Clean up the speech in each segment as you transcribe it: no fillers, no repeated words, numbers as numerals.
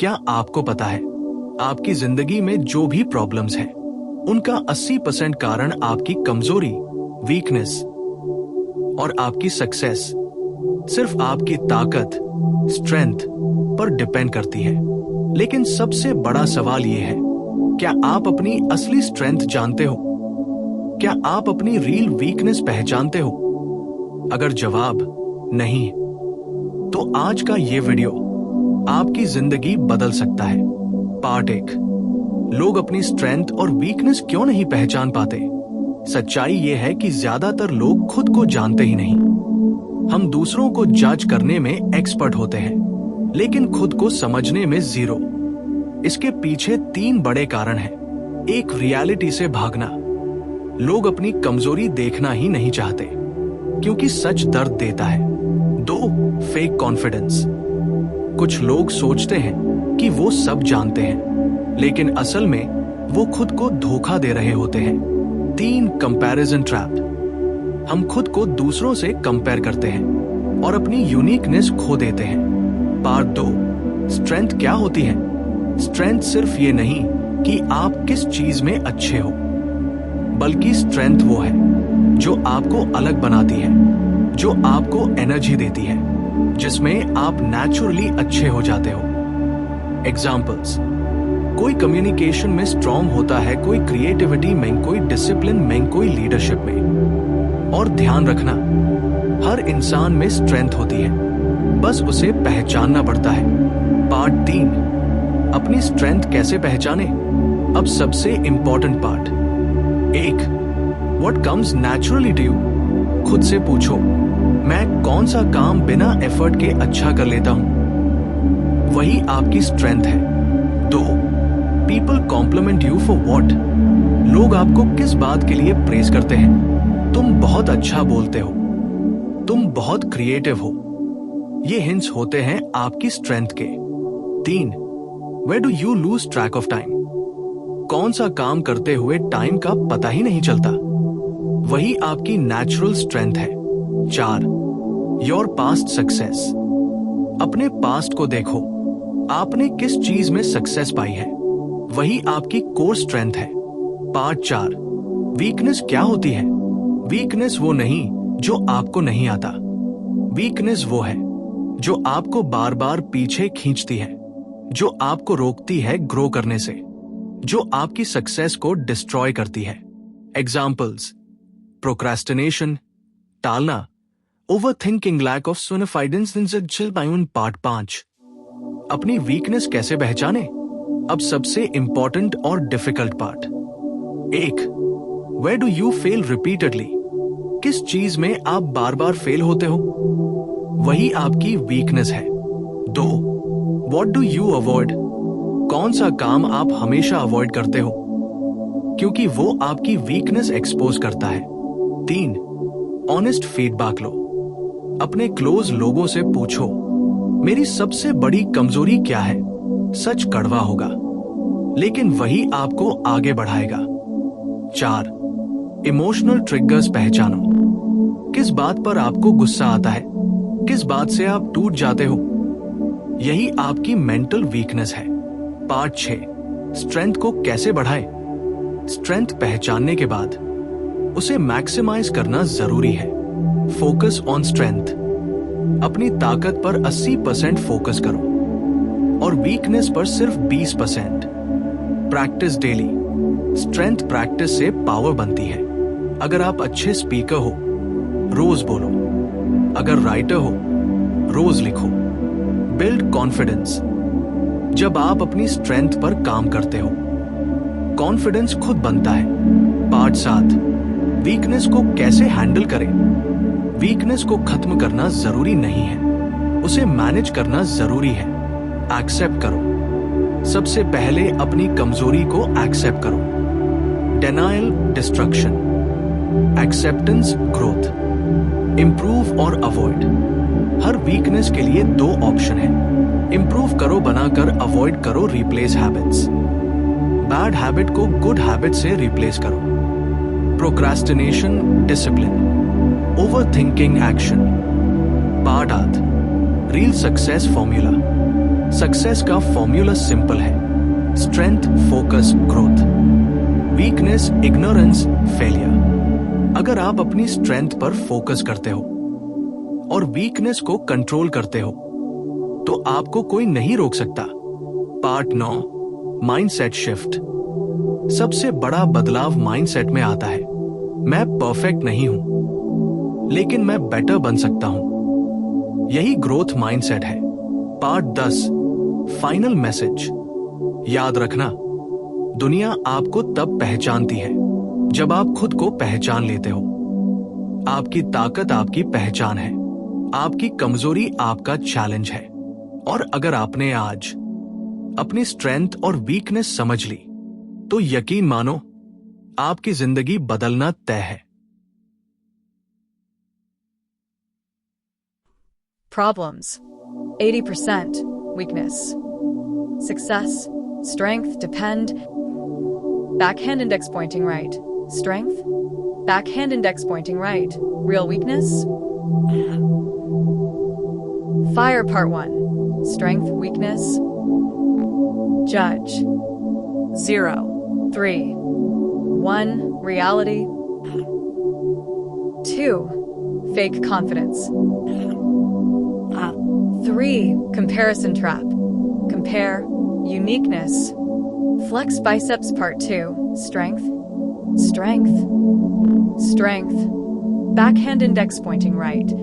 क्या आपको पता है आपकी जिंदगी में जो भी प्रॉब्लम्स हैं उनका 80% कारण आपकी कमजोरी, वीकनेस और आपकी सक्सेस सिर्फ आपकी ताकत, स्ट्रेंथ पर डिपेंड करती है। लेकिन सबसे बड़ा सवाल यह है, क्या आप अपनी असली स्ट्रेंथ जानते हो? क्या आप अपनी रियल वीकनेस पहचानते हो? अगर जवाब नहीं तो आज का ये वीडियो आपकी जिंदगी बदल सकता है। पार्ट 1, लोग अपनी स्ट्रेंथ और वीकनेस क्यों नहीं पहचान पाते। सच्चाई ये है कि ज्यादातर लोग खुद को जानते ही नहीं। हम दूसरों को जज करने में एक्सपर्ट होते हैं, लेकिन खुद को समझने में जीरो। इसके पीछे 3 बड़े कारण हैं। 1, रियलिटी से भागना। लोग अपनी कमजोरी देखना ही नहीं चाहते क्योंकि सच दर्द देता है। 2, फेक कॉन्फिडेंस। कुछ लोग सोचते हैं कि वो सब जानते हैं, लेकिन असल में वो खुद को धोखा दे रहे होते हैं। 3, कंपैरिजन ट्रैप। हम खुद को दूसरों से कंपेयर करते हैं और अपनी यूनिकनेस खो देते हैं। पार्ट 2, स्ट्रेंथ क्या होती है। स्ट्रेंथ सिर्फ ये नहीं कि आप किस चीज में अच्छे हो, बल्कि स्ट्रेंथ वो है जो आपको अलग बनाती है, जो आपको एनर्जी देती है, जिसमें आप नेचुरली अच्छे हो जाते हो। एग्जाम्पल्स, कोई कम्युनिकेशन में स्ट्रांग होता है, कोई क्रिएटिविटी में, कोई डिसिप्लिन में, कोई लीडरशिप में। और ध्यान रखना, हर इंसान में स्ट्रेंथ होती है, बस उसे पहचानना पड़ता है। पार्ट 3, अपनी स्ट्रेंथ कैसे पहचाने। अब सबसे important part. 1, what comes naturally to you. खुद से पूछो, मैं कौन सा काम बिना एफर्ट के अच्छा कर लेता हूं। वही आपकी स्ट्रेंथ है। 2, people compliment you for what. लोग आपको किस बात के लिए प्रेज करते हैं। तुम बहुत अच्छा बोलते हो, तुम बहुत क्रिएटिव हो। ये हिंट्स होते हैं आपकी स्ट्रेंथ के। 3, where do you lose track of time. कौन सा काम करते हुए टाइम का पता ही नहीं चलता। वही आपकी नेचुरल स्ट्रेंथ है। 4, योर पास्ट सक्सेस। अपने पास्ट को देखो, आपने किस चीज में सक्सेस पाई है, वही आपकी कोर स्ट्रेंथ है। पार्ट 4, वीकनेस क्या होती है। वीकनेस वो नहीं जो आपको नहीं आता। वीकनेस वो है जो आपको बार बार पीछे खींचती है, जो आपको रोकती है ग्रो करने से, जो आपकी सक्सेस को डिस्ट्रॉय करती है। एग्जाम्पल्स, प्रोक्रेस्टिनेशन, टालना, overthinking, lack of confidence in part 5, अपनी वीकनेस कैसे पहचाने। अब सबसे इंपॉर्टेंट और difficult part. 1, where do you fail repeatedly. किस चीज में आप बार बार फेल होते हो, वही आपकी वीकनेस है। 2, व्हाट डू यू अवॉइड। कौन सा काम आप हमेशा अवॉइड करते हो, क्योंकि वो आपकी वीकनेस एक्सपोज करता है। 3, ऑनेस्ट फीडबैक लो। अपने क्लोज लोगों से पूछो, मेरी सबसे बड़ी कमजोरी क्या है। सच कड़वा होगा, लेकिन वही आपको आगे बढ़ाएगा। 4, इमोशनल ट्रिगर्स पहचानो। किस बात पर आपको गुस्सा आता है, किस बात से आप टूट जाते हो, यही आपकी मेंटल वीकनेस है। पार्ट 6, स्ट्रेंथ को कैसे बढ़ाए। स्ट्रेंथ पहचानने के बाद उसे मैक्सिमाइज करना जरूरी है। Focus on strength. अपनी ताकत पर 80% फोकस करो और वीकनेस पर सिर्फ 20%। Practice daily. स्ट्रेंथ प्रैक्टिस से पावर बनती है। अगर आप अच्छे स्पीकर हो, रोज बोलो। अगर राइटर हो, रोज लिखो। Build confidence. जब आप अपनी स्ट्रेंथ पर काम करते हो, कॉन्फिडेंस खुद बनता है। पार्ट 7, वीकनेस को कैसे हैंडल करें। वीकनेस को खत्म करना जरूरी नहीं है, उसे मैनेज करना जरूरी है। एक्सेप्ट करो। सबसे पहले अपनी कमजोरी को एक्सेप्ट करो। Denial destruction, acceptance growth. Improve और अवॉइड। हर वीकनेस के लिए 2 ऑप्शन है। इंप्रूव करो बनाकर, अवॉइड करो रिप्लेस हैबिट्स। बैड हैबिट को गुड हैबिट से रिप्लेस करो। Procrastination discipline, overthinking action. Part 8, real success formula. Success का फॉर्मूला सिंपल है, strength, focus, growth, weakness, ignorance, failure. अगर आप अपनी स्ट्रेंथ पर फोकस करते हो और वीकनेस को कंट्रोल करते हो तो आपको कोई नहीं रोक सकता। Part 9, mindset shift. सबसे बड़ा बदलाव माइंडसेट में आता है। मैं परफेक्ट नहीं हूं, लेकिन मैं बेटर बन सकता हूं। यही ग्रोथ माइंडसेट है। Part 10, final message. याद रखना, दुनिया आपको तब पहचानती है जब आप खुद को पहचान लेते हो। आपकी ताकत आपकी पहचान है, आपकी कमजोरी आपका चैलेंज है। और अगर आपने आज अपनी स्ट्रेंथ और वीकनेस समझ ली तो यकीन मानो, आपकी जिंदगी बदलना तय है। Problems 80%, weakness. Success, strength, depend. Backhand index pointing right. Strength, backhand index pointing right. Real weakness. Fire part 1. Strength, weakness. Judge. 0, 3, 1, reality. 2, fake confidence. 3, comparison trap. Compare, uniqueness. Flex biceps part 2. Strength, strength, strength. Backhand index pointing right.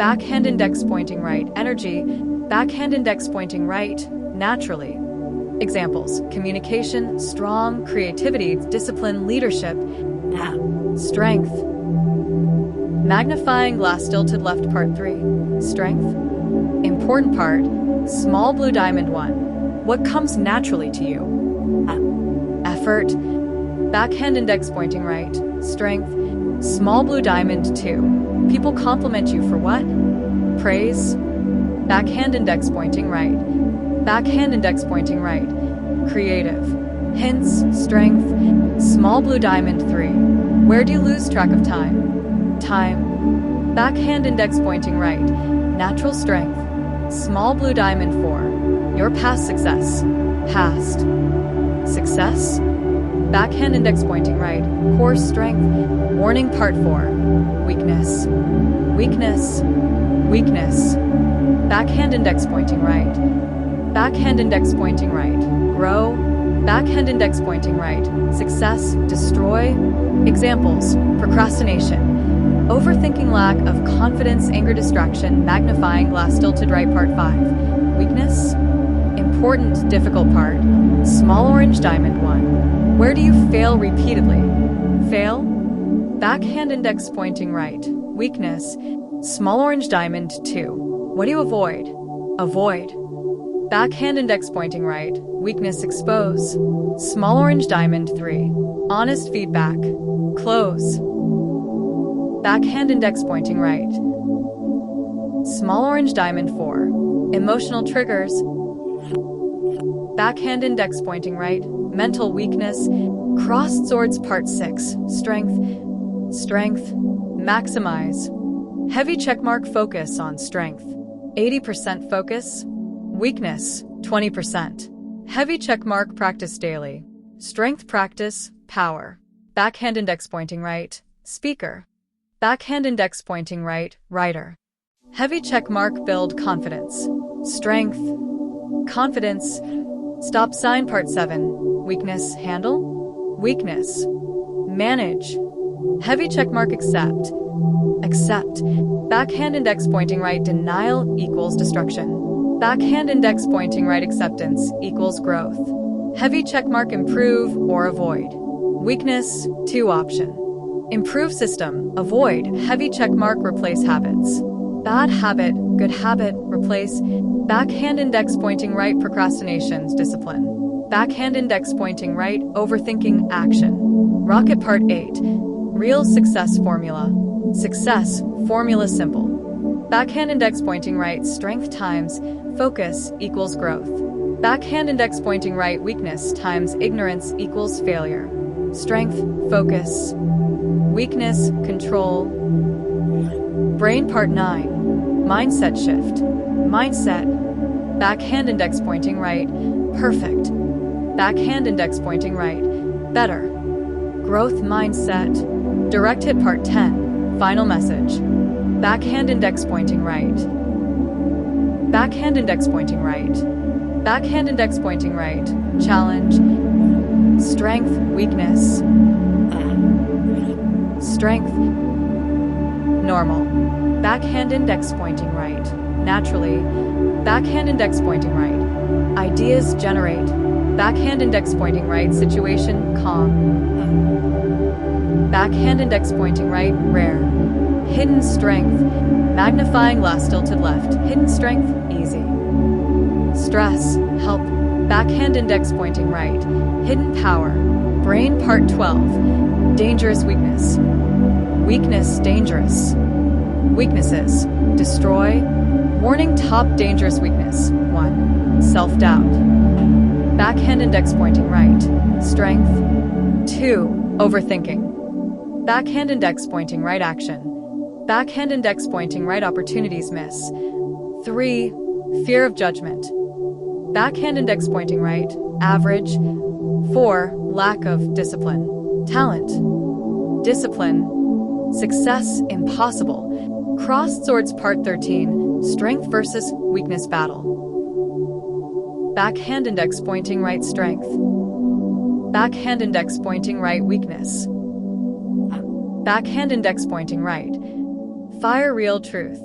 Backhand index pointing right. Energy. Backhand index pointing right. Naturally. Examples: communication, strong, creativity, discipline, leadership. Strength. Magnifying glass tilted left part 3. Strength. Important part, small blue diamond 1. What comes naturally to you? Effort. Backhand index pointing right. Strength. Small blue diamond 2. People compliment you for what? Praise. Backhand index pointing right. Backhand index pointing right. Creative. Hints. Strength. Small blue diamond 3. Where do you lose track of time? Time. Backhand index pointing right. Natural strength. Small blue diamond 4. Your past success. Past. Success. Backhand index pointing right. Core strength. Warning part 4. Weakness. Weakness. Weakness. Backhand index pointing right. Backhand index pointing right. Grow. Backhand index pointing right. Success. Destroy. Examples: procrastination. Overthinking, lack of confidence, anger, distraction, magnifying glass tilted right part 5. Weakness. Important, difficult part. Small orange diamond 1. Where do you fail repeatedly? Fail. Backhand index pointing right. Weakness. Small orange diamond 2. What do you avoid? Avoid. Backhand index pointing right. Weakness, expose. Small orange diamond 3. Honest feedback. Close. Backhand index pointing right. Small orange diamond 4. Emotional triggers. Backhand index pointing right. Mental weakness. Crossed swords part 6. Strength. Strength. Maximize. Heavy checkmark, focus on strength. 80% focus. Weakness. 20%. Heavy checkmark, practice daily. Strength practice. Power. Backhand index pointing right. Speaker. Backhand index pointing right. Writer. Heavy checkmark, build confidence. Strength. Confidence. Stop sign part 7. Weakness, handle. Weakness. Manage. Heavy checkmark, accept. Accept. Backhand index pointing right. Denial equals destruction. Backhand index pointing right. Acceptance equals growth. Heavy checkmark, improve or avoid. Weakness, 2 option. Improve system, avoid. Heavy checkmark, replace habits. Bad habit, good habit, replace. Backhand index pointing right. Procrastinations, discipline. Backhand index pointing right. Overthinking, action. Rocket part 8. Real success formula. Success formula simple. Backhand index pointing right. Strength times focus equals growth. Backhand index pointing right. Weakness times ignorance equals failure. Strength, focus. Weakness, control. Brain part 9. Mindset shift. Mindset. Backhand index pointing right. Perfect. Backhand index pointing right. Better. Growth mindset. Direct hit part 10. Final message. Backhand index pointing right. Backhand index pointing right. Backhand index pointing right. Challenge. Strength, weakness. Strength. Normal. Backhand index pointing right. Naturally. Backhand index pointing right. Ideas generate. Backhand index pointing right. Situation calm. Backhand index pointing right. Rare. Hidden strength. Magnifying last tilted left. Hidden strength. Easy. Stress. Help. Backhand index pointing right. Hidden power. Brain part 12. Dangerous weakness. Weakness. Dangerous. Weaknesses. Destroy. Warning top dangerous weakness. 1. Self-doubt. Backhand index pointing right. Strength. 2. Overthinking. Backhand index pointing right action. Backhand index pointing right opportunities miss. 3. Fear of judgment. Backhand index pointing right. Average. 4. Lack of discipline. Talent. Discipline. Success impossible. Crossed swords part 13. Strength versus weakness battle. Backhand index pointing right. Strength. Backhand index pointing right. Weakness. Backhand index pointing right. Fire real truth.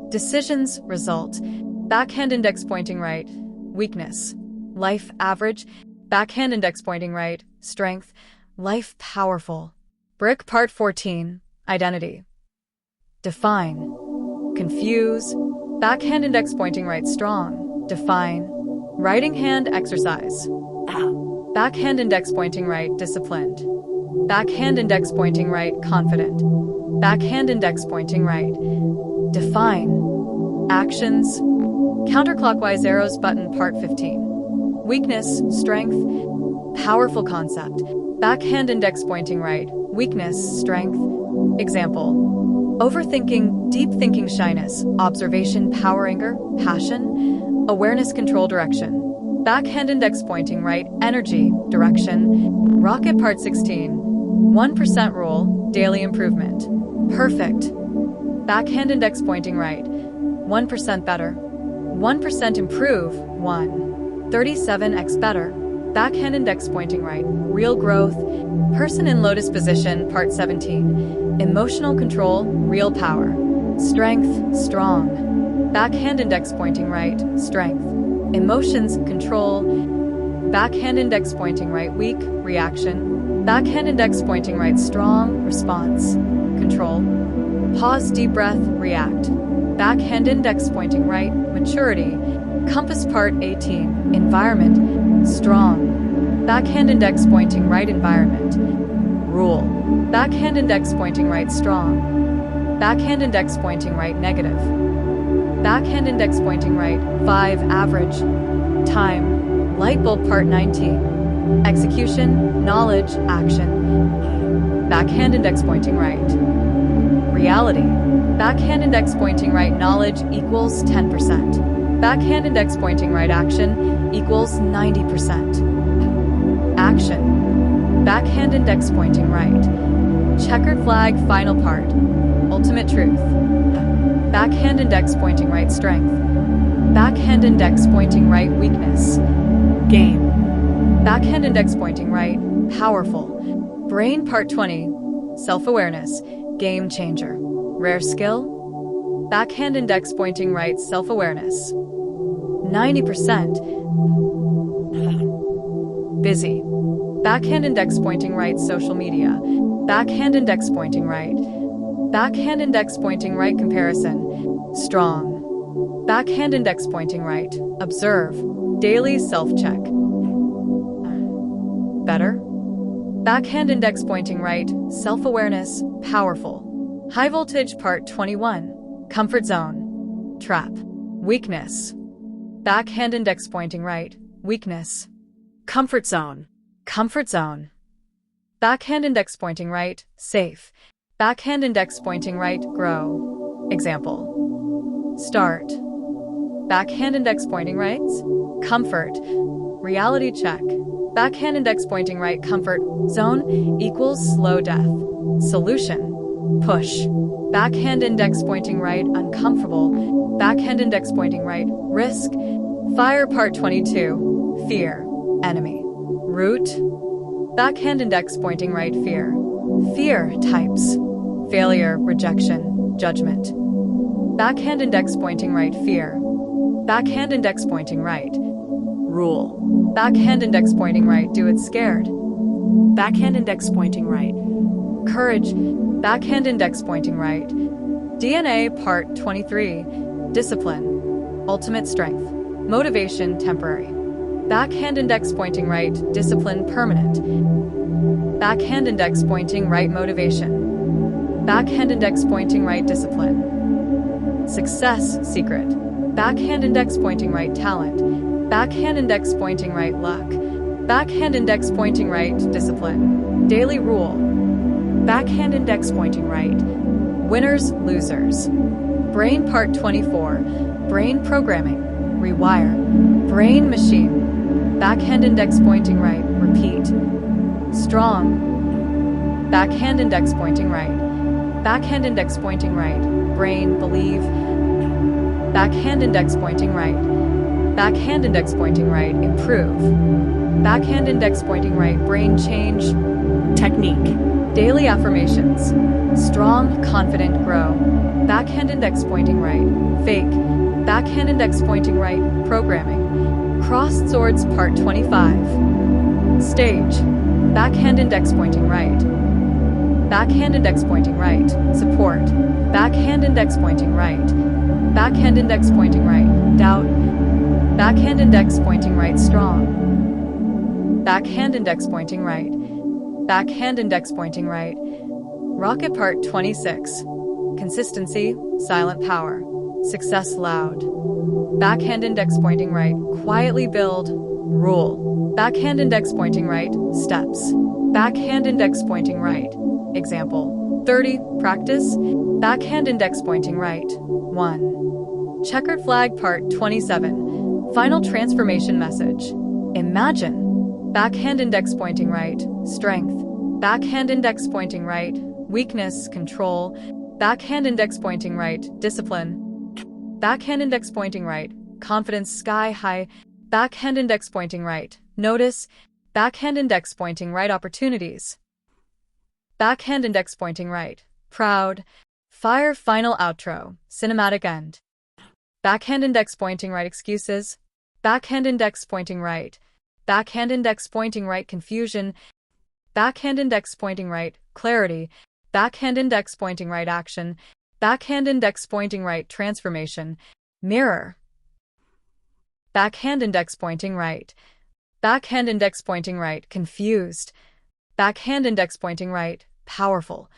Decisions result. Backhand index pointing right. Weakness. Life average. Backhand index pointing right. Strength. Life powerful. Brick part 14. Identity. Define. Confuse. Backhand index pointing right. Strong. Define. Writing hand exercise. Backhand index pointing right. Disciplined. Backhand index pointing right. Confident. Backhand index pointing right. Define. Actions. Counterclockwise arrows button part 15. Weakness. Strength. Powerful concept. Backhand index pointing right. Weakness. Strength. Example. Overthinking, deep thinking, shyness, observation, power, anger, passion, awareness, control, direction. Backhand index pointing right. Energy. Direction. Rocket part 16. 1% rule. Daily improvement. Perfect. Backhand index pointing right. 1% better. 1% improve. 1. 37x better. Backhand index pointing right. Real growth. Person in lotus position part 17. Emotional control. Real power. Strength. Strong. Backhand index pointing right. Strength. Emotions. Control. Backhand index pointing right. Weak. Reaction. Backhand index pointing right. Strong. Response. Control. Pause. Deep breath. React. Backhand index pointing right. Maturity. Compass part 18. Environment. Strong. Backhand index pointing right. Environment. Rule. Backhand index pointing right. Strong. Backhand index pointing right. Negative. Backhand index pointing right. 5. Average. Time. Light bulb part 19. Execution. Knowledge. Action. Backhand index pointing right. Reality. Backhand index pointing right. Knowledge equals 10%. Backhand index pointing right. Action equals 90%. Action. Backhand index pointing right. Checkered flag final part. Ultimate truth. Backhand index pointing right. Strength. Backhand index pointing right. Weakness. Game. Backhand index pointing right. Powerful. Brain part 20. Self-awareness. Game changer. Rare skill. Backhand index pointing right. Self-awareness. 90%. Busy. Backhand index pointing right. Social media. Backhand index pointing right. Backhand index pointing right. Comparison. Strong. Backhand index pointing right. Observe. Daily self-check. Better. Backhand index pointing right. Self-awareness. Powerful. High voltage part 21. Comfort zone. Trap. Weakness. Backhand index pointing right. Weakness. Comfort zone. Comfort zone. Backhand index pointing right. Safe. Backhand index pointing right. Grow. Example. Start. Backhand index pointing rights. Comfort. Reality check. Backhand index pointing right. Comfort zone equals slow death. Solution. Push. Backhand index pointing right. Uncomfortable. Backhand index pointing right. Risk. Fire part 22. Fear. Enemy. Root. Backhand index pointing right. Fear. Fear types. Failure, rejection, judgment. Backhand index pointing right. Fear. Backhand index pointing right. Rule. Backhand index pointing right. Do it scared. Backhand index pointing right. Courage. Backhand index pointing right. DNA part 23. Discipline. Ultimate strength. Motivation temporary. Backhand index pointing right. Discipline permanent. Backhand index pointing right. Motivation. Backhand index pointing right. Discipline. Success secret. Backhand index pointing right. Talent. Backhand index pointing right. Luck. Backhand index pointing right. Discipline. Daily rule. Backhand index pointing right. Winners, losers. Brain part 24. Brain programming. Rewire. Brain machine. Backhand index pointing right. Repeat. Strong. Backhand index pointing right. Backhand index pointing right. Brain, believe. Backhand index pointing right. Backhand index pointing right. Improve. Backhand index pointing right. Brain change. Technique. Daily affirmations. Strong, confident, grow. Backhand index pointing right. Fake. Backhand index pointing right. Programming. Crossed swords part 25. Stage. Backhand index pointing right. Backhand index pointing right. Support. Backhand index pointing right. Backhand index pointing right. Doubt. Backhand index pointing right. Strong. Backhand index pointing right. Backhand index pointing right. Rocket part 26. Consistency, silent power. Success loud. Backhand index pointing right. Quietly build. Rule. Backhand index pointing right. Steps. Backhand index pointing right. Example. 30. Practice. Backhand index pointing right. 1. Checkered flag part 27. Final transformation message. Imagine. Backhand index pointing right. Strength. Backhand index pointing right. Weakness, control. Backhand index pointing right. Discipline. Backhand index pointing right. Confidence sky high. Backhand index pointing right. Notice. Backhand index pointing right. Opportunities. Backhand index pointing right. Proud. Fire final outro. Cinematic end. Backhand index pointing right. Excuses. Backhand index pointing right. Backhand index pointing right. Confusion. Backhand index pointing right. Clarity. Backhand index pointing right. Action. Backhand index pointing right. Transformation. Mirror. Backhand index pointing right. Backhand index pointing right. Confused. Backhand index pointing right. Powerful.